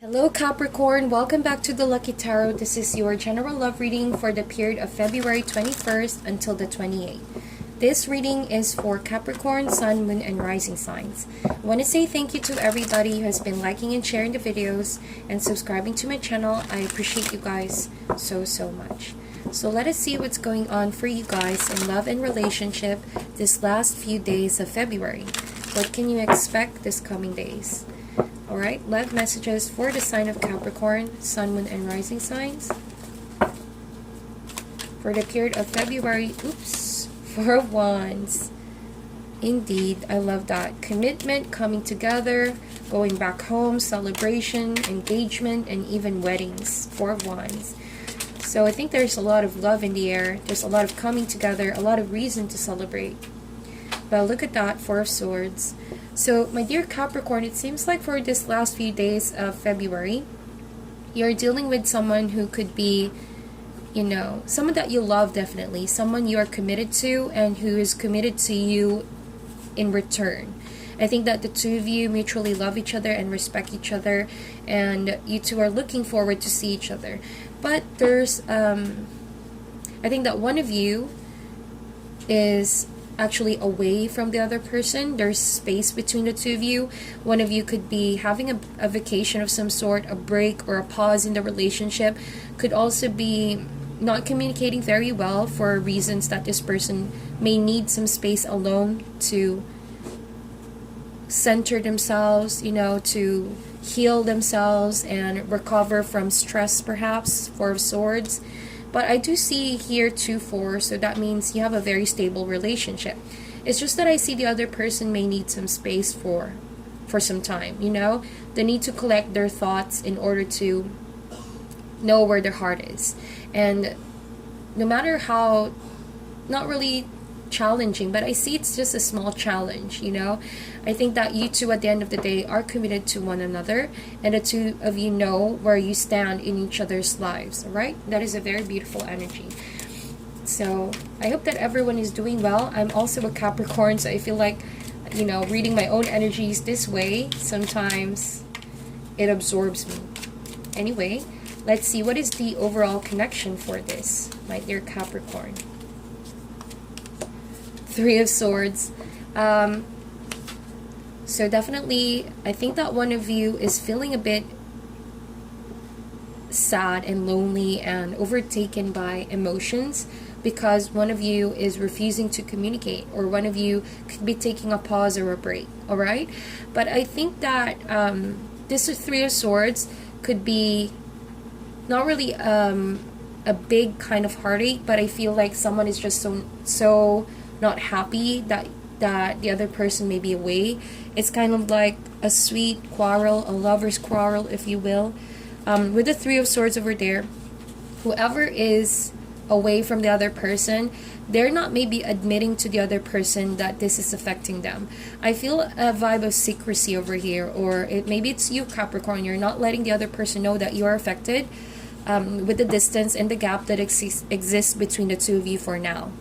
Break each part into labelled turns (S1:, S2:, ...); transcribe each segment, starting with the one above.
S1: Hello Capricorn, welcome back to the Lucky Tarot. This is your general love reading for the period of February 21st until the 28th. This reading is for Capricorn, Sun, Moon, and Rising signs. I want to say thank you to everybody who has been liking and sharing the videos and subscribing to my channel. I appreciate you guys so much. So let us see what's going on for you guys in love and relationship this last few days of February. What can you expect this coming days? Alright, love messages for the sign of Capricorn, Sun, Moon, and Rising signs. For the period of February, Four of Wands. Indeed, I love that. Commitment, coming together, going back home, celebration, engagement, and even weddings. Four of Wands. So I think there's a lot of love in the air. There's a lot of coming together, a lot of reason to celebrate. But look at that, Four of Swords. So, my dear Capricorn, it seems like for this last few days of February, you're dealing with someone who could be, someone that you love definitely. Someone you are committed to and who is committed to you in return. I think that the two of you mutually love each other and respect each other, and you two are looking forward to see each other. But there's, I think that one of you is actually away from the other person. There's space between the two of you. One of you could be having a vacation of some sort, a break or a pause in the relationship. Could also be not communicating very well for reasons that this person may need some space alone to center themselves, to heal themselves and recover from stress, perhaps. Four of Swords. But I do see here 2-4, so that means you have a very stable relationship. It's just that I see the other person may need some space for some time, They need to collect their thoughts in order to know where their heart is. And no matter how, not really challenging, but I see it's just a small challenge, I think that you two at the end of the day are committed to one another, and the two of you know where you stand in each other's lives. All right, that is a very beautiful energy. So I hope that everyone is doing well. I'm also a Capricorn, so I feel like reading my own energies this way, sometimes it absorbs me. Anyway, let's see what is the overall connection for this, my dear Capricorn. Three of Swords. So definitely, I think that one of you is feeling a bit sad and lonely and overtaken by emotions because one of you is refusing to communicate, or one of you could be taking a pause or a break. All right, but I think that this Three of Swords could be not really a big kind of heartache, but I feel like someone is just so not happy that the other person may be away. It's kind of like a sweet quarrel, a lover's quarrel, if you will. With the Three of Swords over there, whoever is away from the other person, they're not maybe admitting to the other person that this is affecting them. I feel a vibe of secrecy over here, or maybe it's you, Capricorn. You're not letting the other person know that you are affected with the distance and the gap that exists between the two of you for now.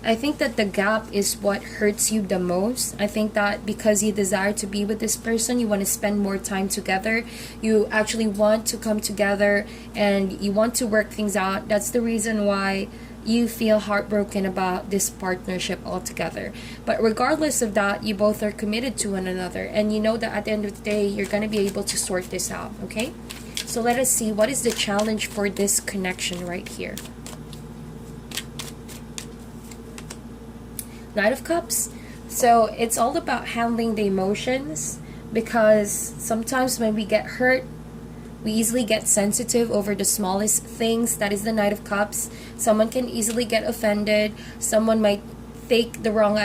S1: I think that the gap is what hurts you the most. I think that because you desire to be with this person, you want to spend more time together. You actually want to come together and you want to work things out. That's the reason why you feel heartbroken about this partnership altogether. But regardless of that, you both are committed to one another. And you know that at the end of the day, you're going to be able to sort this out, okay? So let us see, what is the challenge for this connection right here? Knight of Cups. So it's all about handling the emotions, because sometimes when we get hurt, we easily get sensitive over the smallest things. That is the Knight of Cups. Someone can easily get offended. Someone might take the wrong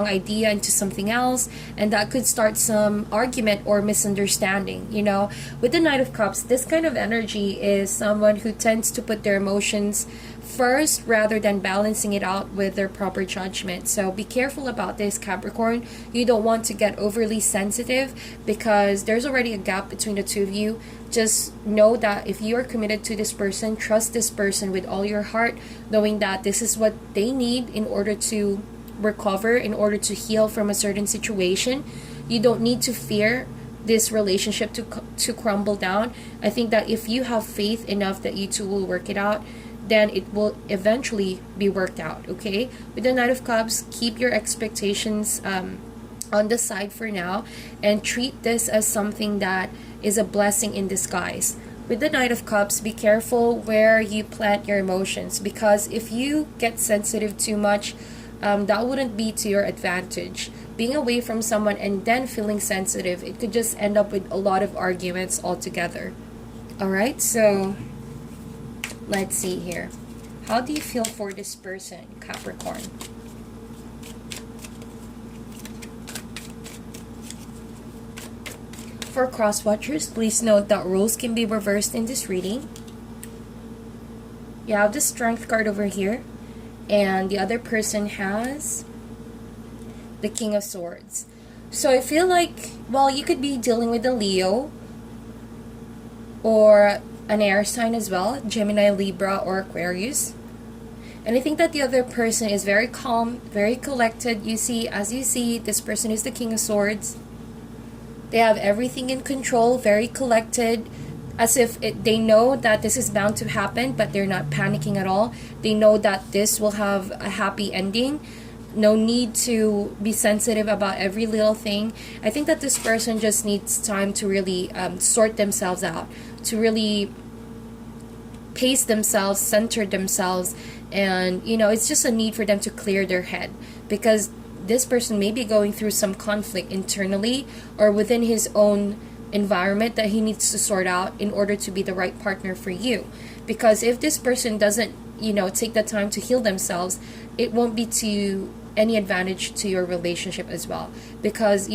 S1: idea into something else, and that could start some argument or misunderstanding. With the Knight of Cups, this kind of energy is someone who tends to put their emotions first rather than balancing it out with their proper judgment. So be careful about this, Capricorn. You don't want to get overly sensitive because there's already a gap between the two of you. Just know that if you are committed to this person, trust this person with all your heart, knowing that this is what they need in order to recover, in order to heal from a certain situation. You don't need to fear this relationship to crumble down. I think that if you have faith enough that you two will work it out, then it will eventually be worked out. Okay, with the Knight of Cups, keep your expectations on the side for now, and treat this as something that is a blessing in disguise. With the Knight of Cups, be careful where you plant your emotions, because if you get sensitive too much, that wouldn't be to your advantage. Being away from someone and then feeling sensitive, it could just end up with a lot of arguments altogether. Alright, so let's see here. How do you feel for this person, Capricorn? For cross watchers, please note that roles can be reversed in this reading. You have the Strength card over here, and the other person has the King of Swords. So I feel like, well, you could be dealing with a Leo or an air sign as well, Gemini, Libra, or Aquarius. And I think that the other person is very calm, very collected. As you see, this person is the King of Swords. They have everything in control, very collected, as if they know that this is bound to happen, but they're not panicking at all. They know that this will have a happy ending. No need to be sensitive about every little thing. I think that this person just needs time to really sort themselves out, to really pace themselves, center themselves, and it's just a need for them to clear their head, because this person may be going through some conflict internally or within his own environment that he needs to sort out in order to be the right partner for you. Because if this person doesn't take the time to heal themselves, it won't be to any advantage to your relationship as well. Because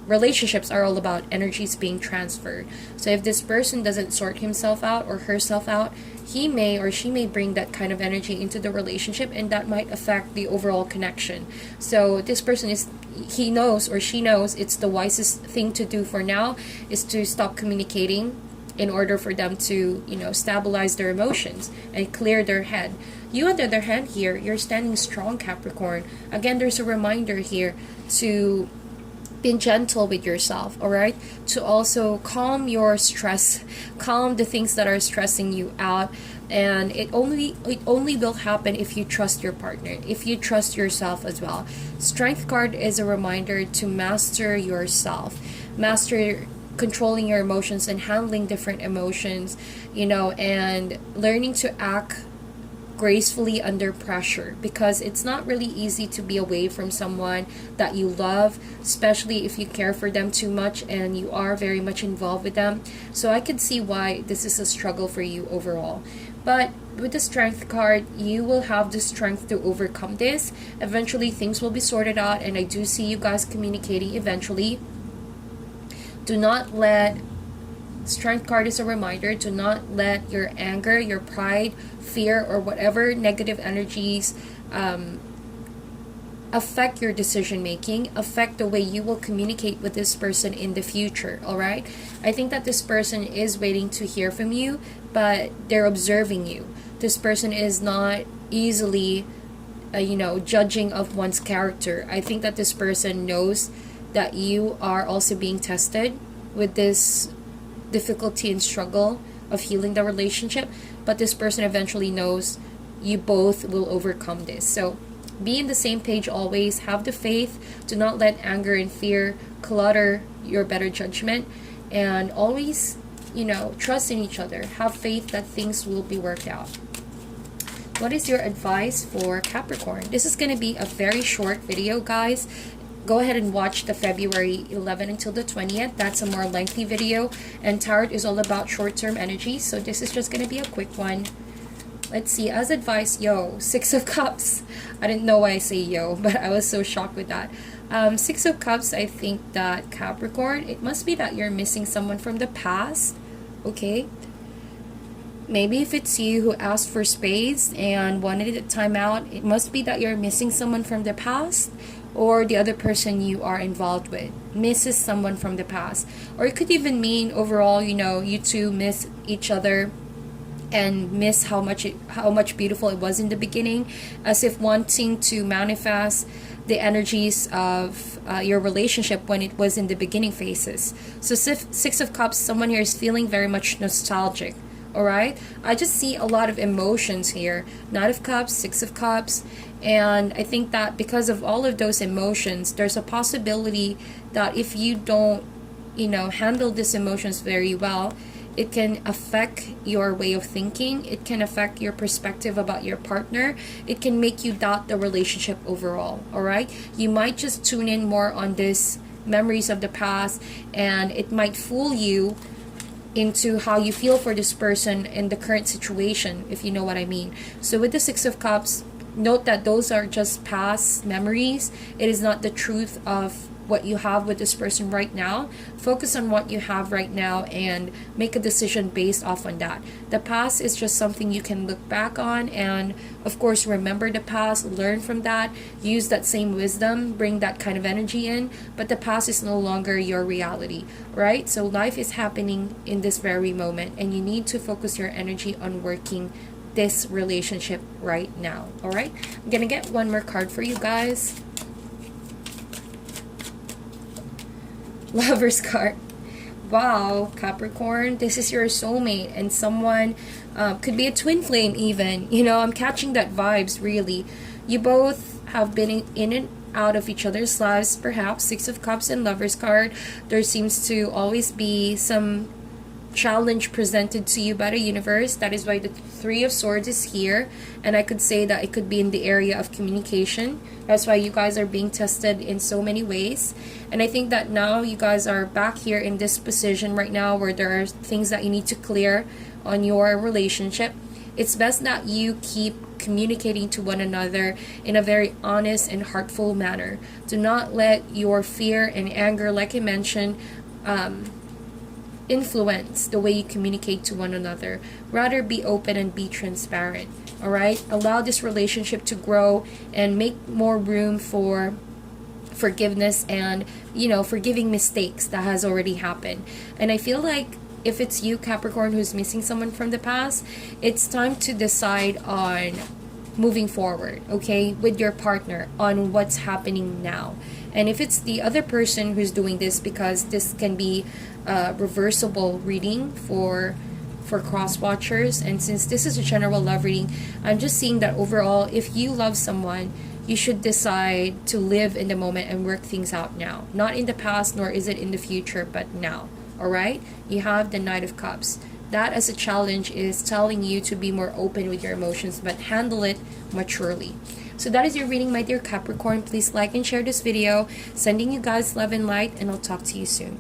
S1: relationships are all about energies being transferred. So if this person doesn't sort himself out or herself out, he may or she may bring that kind of energy into the relationship, and that might affect the overall connection. So this person he knows or she knows it's the wisest thing to do for now is to stop communicating in order for them to stabilize their emotions and clear their head. You, on the other hand, here, you're standing strong, Capricorn. Again, there's a reminder here to be gentle with yourself, all right? To also calm your stress, calm the things that are stressing you out. And it only will happen if you trust your partner, if you trust yourself as well. Strength card is a reminder to master yourself, master controlling your emotions and handling different emotions, and learning to act gracefully under pressure, because it's not really easy to be away from someone that you love, especially if you care for them too much and you are very much involved with them. So I can see why this is a struggle for you overall. But with the Strength card, you will have the strength to overcome this. Eventually things will be sorted out, and I do see you guys communicating eventually. Do not let Strength card is a reminder, do not let your anger, your pride, fear, or whatever negative energies affect your decision making, affect the way you will communicate with this person in the future. All right, I think that this person is waiting to hear from you, but they're observing you. This person is not easily judging of one's character. I think that this person knows that you are also being tested with this difficulty and struggle of healing the relationship, but this person eventually knows you both will overcome this. So be in the same page always. Have the faith. Do not let anger and fear clutter your better judgment, and always trust in each other. Have faith that things will be worked out. What is your advice for Capricorn? This is going to be a very short video, guys. Go ahead and watch the February 11 until the 20th. That's a more lengthy video. And Tarot is all about short-term energy. So this is just going to be a quick one. Let's see. As advice, Six of Cups. I didn't know why I say but I was so shocked with that. Six of Cups, I think that Capricorn, it must be that you're missing someone from the past. Okay. Maybe if it's you who asked for space and wanted a time out, it must be that you're missing someone from the past, or the other person you are involved with misses someone from the past. Or it could even mean overall, you two miss each other and miss how much beautiful it was in the beginning, as if wanting to manifest the energies of your relationship when it was in the beginning phases. So Six of Cups, someone here is feeling very much nostalgic. All right, I just see a lot of emotions here. Knight of Cups, Six of Cups, and I think that because of all of those emotions, there's a possibility that if you don't, handle these emotions very well, it can affect your way of thinking. It can affect your perspective about your partner. It can make you doubt the relationship overall. All right, you might just tune in more on this memories of the past, and it might fool you into how you feel for this person in the current situation, if you know what I mean. So with the Six of Cups, note that those are just past memories. It is not the truth of what you have with this person right now. Focus on what you have right now and make a decision based off on that. The past is just something you can look back on, and of course remember the past, learn from that, use that same wisdom, bring that kind of energy in, but the past is no longer your reality, right? So life is happening in this very moment, and you need to focus your energy on working this relationship right now. All right, I'm gonna get one more card for you guys. Lover's card. Wow, Capricorn, this is your soulmate, and someone could be a twin flame even. I'm catching that vibes, really. You both have been in and out of each other's lives, perhaps. Six of Cups and Lover's card. There seems to always be some challenge presented to you by the universe. That is why the Three of Swords is here, and I could say that it could be in the area of communication. That's why you guys are being tested in so many ways, and I think that now you guys are back here in this position right now where there are things that you need to clear on your relationship. It's best that you keep communicating to one another in a very honest and heartful manner. Do not let your fear and anger, like I mentioned, influence the way you communicate to one another. Rather be open and be transparent. All right, allow this relationship to grow and make more room for forgiveness and forgiving mistakes that has already happened. And I feel like if it's you, Capricorn, who's missing someone from the past, it's time to decide on moving forward, okay, with your partner on what's happening now. And if it's the other person who's doing this, because this can be a reversible reading for cross watchers, and since this is a general love reading, I'm just seeing that overall, if you love someone, you should decide to live in the moment and work things out now. Not in the past, nor is it in the future, but now. All right, you have the Knight of Cups. That as a challenge is telling you to be more open with your emotions, but handle it maturely. So that is your reading, my dear Capricorn. Please like and share this video. Sending you guys love and light, and I'll talk to you soon.